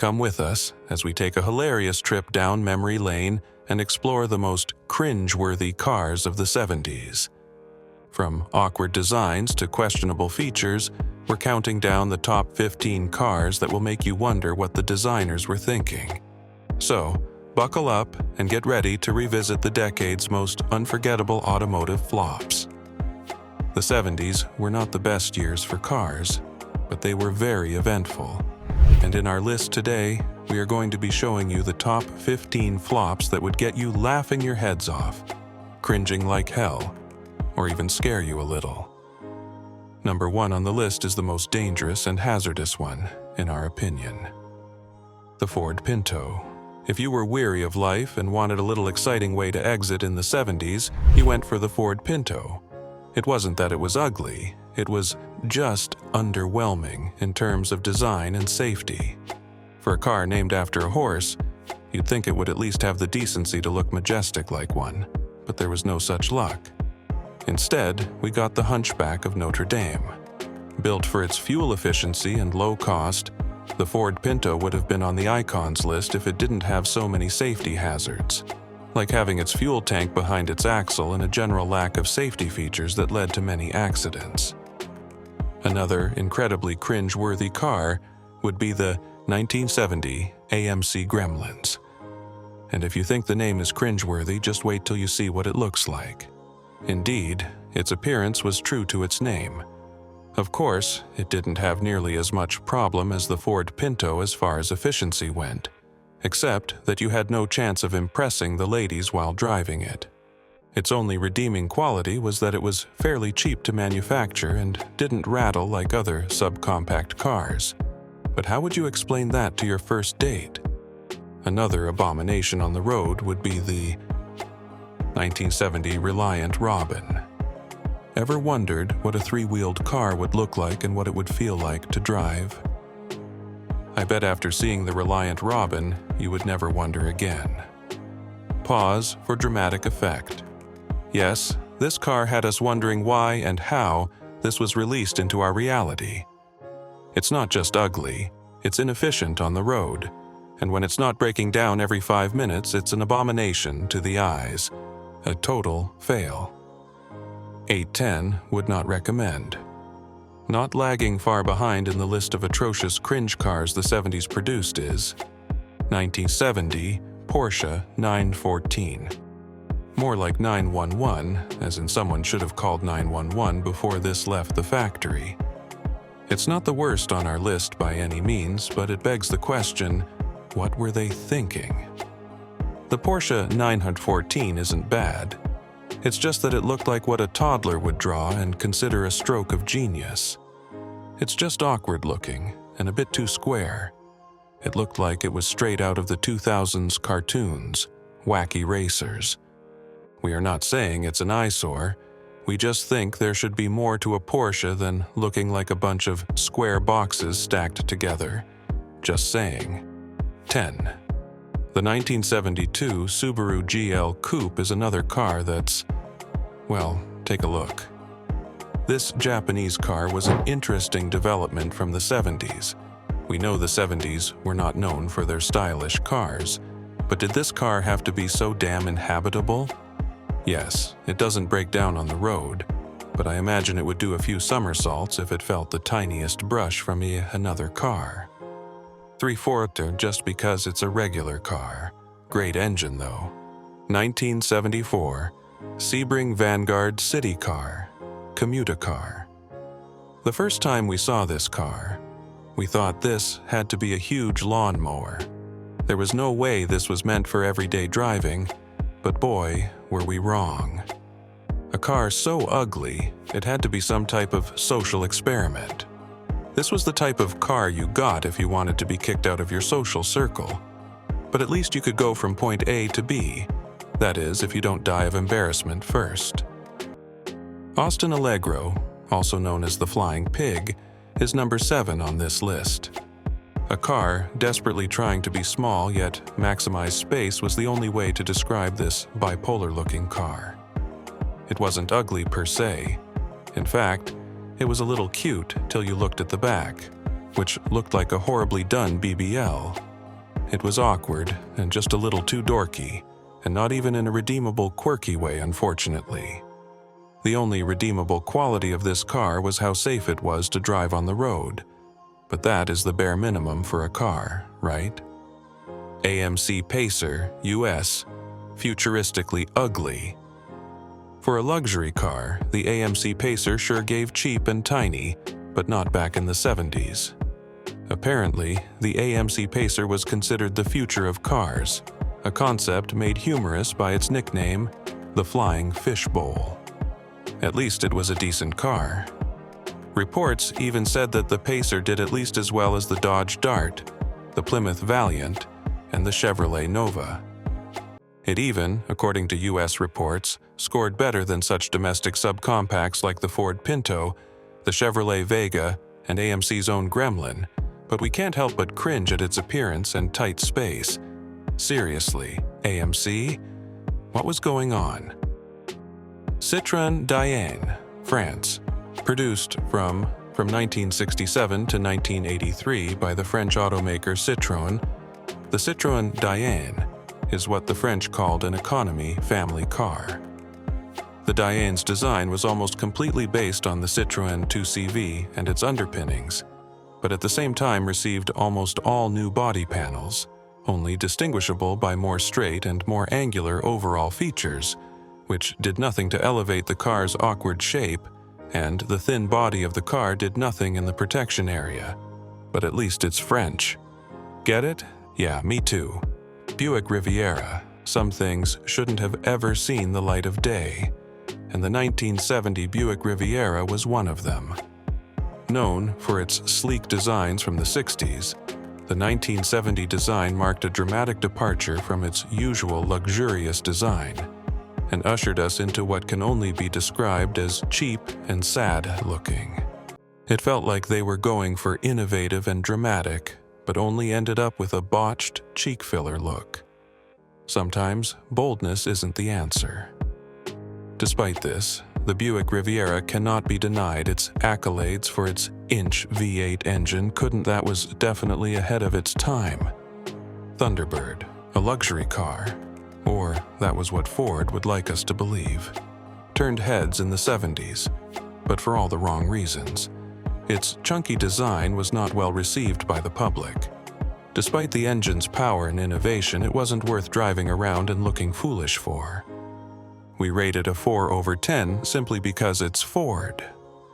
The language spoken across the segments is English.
Come with us as we take a hilarious trip down memory lane and explore the most cringe-worthy cars of the 70s. From awkward designs to questionable features, we're counting down the top 15 cars that will make you wonder what the designers were thinking. So, buckle up and get ready to revisit the decade's most unforgettable automotive flops. The 70s were not the best years for cars, but they were very eventful. And in our list today, we are going to be showing you the top 15 flops that would get you laughing your heads off, cringing like hell, or even scare you a little. Number 1 on the list is the most dangerous and hazardous one, in our opinion. The Ford Pinto. If you were weary of life and wanted a little exciting way to exit in the 70s, you went for the Ford Pinto. It wasn't that it was ugly, it was just underwhelming in terms of design and safety. For a car named after a horse, you'd think it would at least have the decency to look majestic like one, but there was no such luck. Instead, we got the Hunchback of Notre Dame. Built for its fuel efficiency and low cost, the Ford Pinto would have been on the icons list if it didn't have so many safety hazards, like having its fuel tank behind its axle and a general lack of safety features that led to many accidents. Another incredibly cringe-worthy car would be the 1970 AMC Gremlins. And if you think the name is cringe-worthy, just wait till you see what it looks like. Indeed, its appearance was true to its name. Of course, it didn't have nearly as much problem as the Ford Pinto as far as efficiency went, except that you had no chance of impressing the ladies while driving it. Its only redeeming quality was that it was fairly cheap to manufacture and didn't rattle like other subcompact cars. But how would you explain that to your first date? Another abomination on the road would be the 1970 Reliant Robin. Ever wondered what a three-wheeled car would look like and what it would feel like to drive? I bet after seeing the Reliant Robin, you would never wonder again. Pause for dramatic effect. Yes, this car had us wondering why and how this was released into our reality. It's not just ugly, it's inefficient on the road, and when it's not breaking down every 5 minutes, it's an abomination to the eyes. A total fail. 810 would not recommend. Not lagging far behind in the list of atrocious cringe cars the 70s produced is 1970 Porsche 914. More like 911, as in someone should have called 911 before this left the factory. It's not the worst on our list by any means, but it begs the question, what were they thinking? The Porsche 914 isn't bad. It's just that it looked like what a toddler would draw and consider a stroke of genius. It's just awkward looking and a bit too square. It looked like it was straight out of the 2000s cartoons, wacky racers. We are not saying it's an eyesore. We just think there should be more to a Porsche than looking like a bunch of square boxes stacked together. Just saying. 10. The 1972 Subaru GL Coupe is another car that's, well, take a look. This Japanese car was an interesting development from the 70s. We know the 70s were not known for their stylish cars, but did this car have to be so damn inhabitable? Yes, it doesn't break down on the road, but I imagine it would do a few somersaults if it felt the tiniest brush from another car. 3/4 just because it's a regular car. Great engine though. 1974 Sebring Vanguard City Car, commuter car. The first time we saw this car, we thought this had to be a huge lawnmower. There was no way this was meant for everyday driving, but boy, were we wrong. A car so ugly, it had to be some type of social experiment. This was the type of car you got if you wanted to be kicked out of your social circle. But at least you could go from point A to B. That is, if you don't die of embarrassment first. Austin Allegro, also known as the Flying Pig, is number 7 on this list. A car desperately trying to be small yet maximize space was the only way to describe this bipolar-looking car. It wasn't ugly per se. In fact, it was a little cute till you looked at the back, which looked like a horribly done BBL, it was awkward and just a little too dorky, and not even in a redeemable, quirky way, unfortunately. The only redeemable quality of this car was how safe it was to drive on the road. But that is the bare minimum for a car, right? AMC Pacer, US, futuristically ugly. For a luxury car, the AMC Pacer sure gave cheap and tiny, but not back in the 70s. Apparently, the AMC Pacer was considered the future of cars, a concept made humorous by its nickname, the Flying Fish Bowl. At least it was a decent car. Reports even said that the Pacer did at least as well as the Dodge Dart, the Plymouth Valiant, and the Chevrolet Nova. It even, according to US reports, scored better than such domestic subcompacts like the Ford Pinto, the Chevrolet Vega, and AMC's own Gremlin, but we can't help but cringe at its appearance and tight space. Seriously, AMC? What was going on? Citron Diane, France. Produced from 1967 to 1983 by the French automaker Citroën, the Citron Diane is what the French called an economy family car. The Diane's design was almost completely based on the Citroën 2CV and its underpinnings, but at the same time received almost all new body panels, only distinguishable by more straight and more angular overall features, which did nothing to elevate the car's awkward shape, and the thin body of the car did nothing in the protection area. But at least it's French. Get it? Yeah, me too. Buick Riviera. Some things shouldn't have ever seen the light of day, and the 1970 Buick Riviera was one of them. Known for its sleek designs from the 60s, the 1970 design marked a dramatic departure from its usual luxurious design, and ushered us into what can only be described as cheap and sad looking. It felt like they were going for innovative and dramatic, but only ended up with a botched cheek filler look. Sometimes boldness isn't the answer. Despite this, the Buick Riviera cannot be denied its accolades for its inch V8 engine. That was definitely ahead of its time. Thunderbird, a luxury car, or that was what Ford would like us to believe, turned heads in the 70s, but for all the wrong reasons. Its chunky design was not well received by the public. Despite the engine's power and innovation, it wasn't worth driving around and looking foolish for. We rate it a 4/10 simply because it's Ford.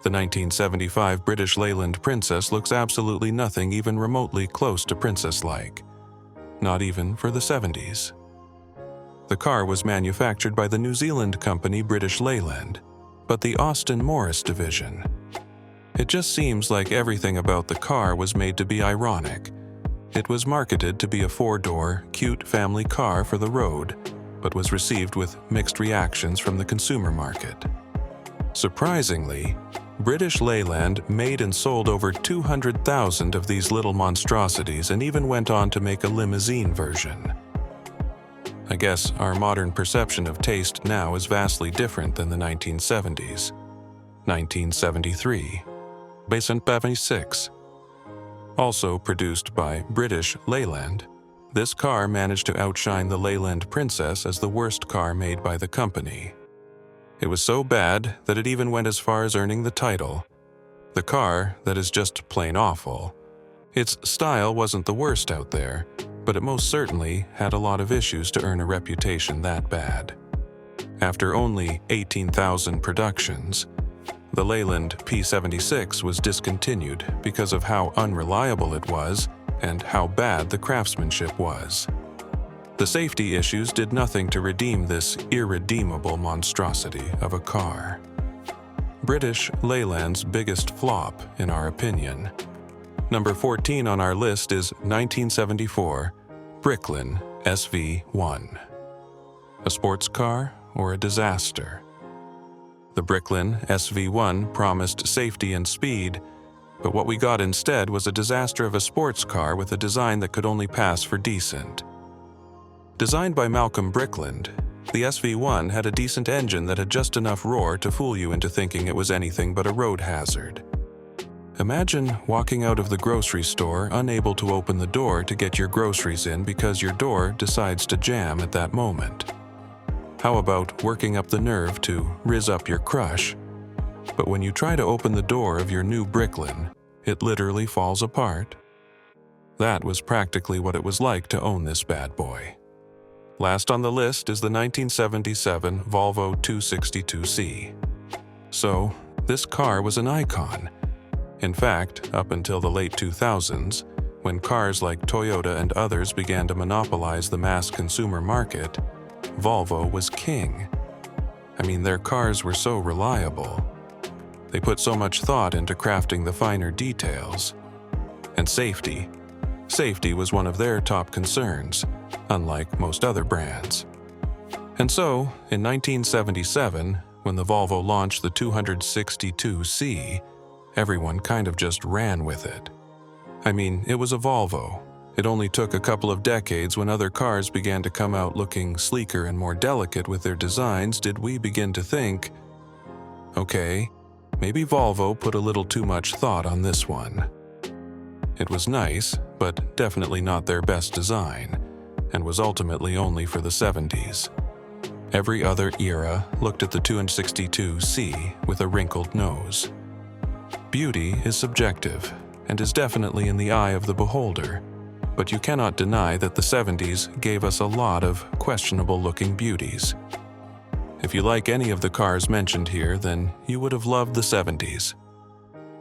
The 1975 British Leyland Princess looks absolutely nothing even remotely close to princess-like. Not even for the 70s. The car was manufactured by the New Zealand company British Leyland, but the Austin Morris division. It just seems like everything about the car was made to be ironic. It was marketed to be a 4-door, cute family car for the road, but was received with mixed reactions from the consumer market. Surprisingly, British Leyland made and sold over 200,000 of these little monstrosities and even went on to make a limousine version. I guess our modern perception of taste now is vastly different than the 1970s. 1973. B76. Also produced by British Leyland, this car managed to outshine the Leyland Princess as the worst car made by the company. It was so bad that it even went as far as earning the title, the car that is just plain awful. Its style wasn't the worst out there, but it most certainly had a lot of issues to earn a reputation that bad. After only 18,000 productions, the Leland P76 was discontinued because of how unreliable it was and how bad the craftsmanship was. The safety issues did nothing to redeem this irredeemable monstrosity of a car. British Leyland's biggest flop, in our opinion. Number 14 on our list is 1974 Bricklin SV1. A sports car or a disaster? The Bricklin SV1 promised safety and speed, but what we got instead was a disaster of a sports car with a design that could only pass for decent. Designed by Malcolm Bricklin, the SV1 had a decent engine that had just enough roar to fool you into thinking it was anything but a road hazard. Imagine walking out of the grocery store unable to open the door to get your groceries in because your door decides to jam at that moment. How about working up the nerve to rizz up your crush, but when you try to open the door of your new Bricklin, it literally falls apart? That was practically what it was like to own this bad boy. Last on the list is the 1977 Volvo 262C. So, this car was an icon. In fact, up until the late 2000s, when cars like Toyota and others began to monopolize the mass consumer market, Volvo was king. I mean, their cars were so reliable. They put so much thought into crafting the finer details. And safety. Safety was one of their top concerns, unlike most other brands. And so, in 1977, when the Volvo launched the 262C, everyone kind of just ran with it. I mean, it was a Volvo. It only took a couple of decades when other cars began to come out looking sleeker and more delicate with their designs did we begin to think, okay, maybe Volvo put a little too much thought on this one. It was nice, but definitely not their best design, and was ultimately only for the 70s. Every other era looked at the 262C with a wrinkled nose. Beauty is subjective, and is definitely in the eye of the beholder, but you cannot deny that the 70s gave us a lot of questionable-looking beauties. If you like any of the cars mentioned here, then you would have loved the 70s.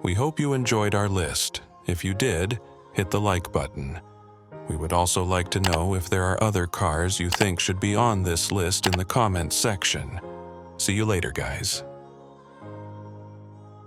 We hope you enjoyed our list. If you did, hit the like button. We would also like to know if there are other cars you think should be on this list in the comments section. See you later, guys.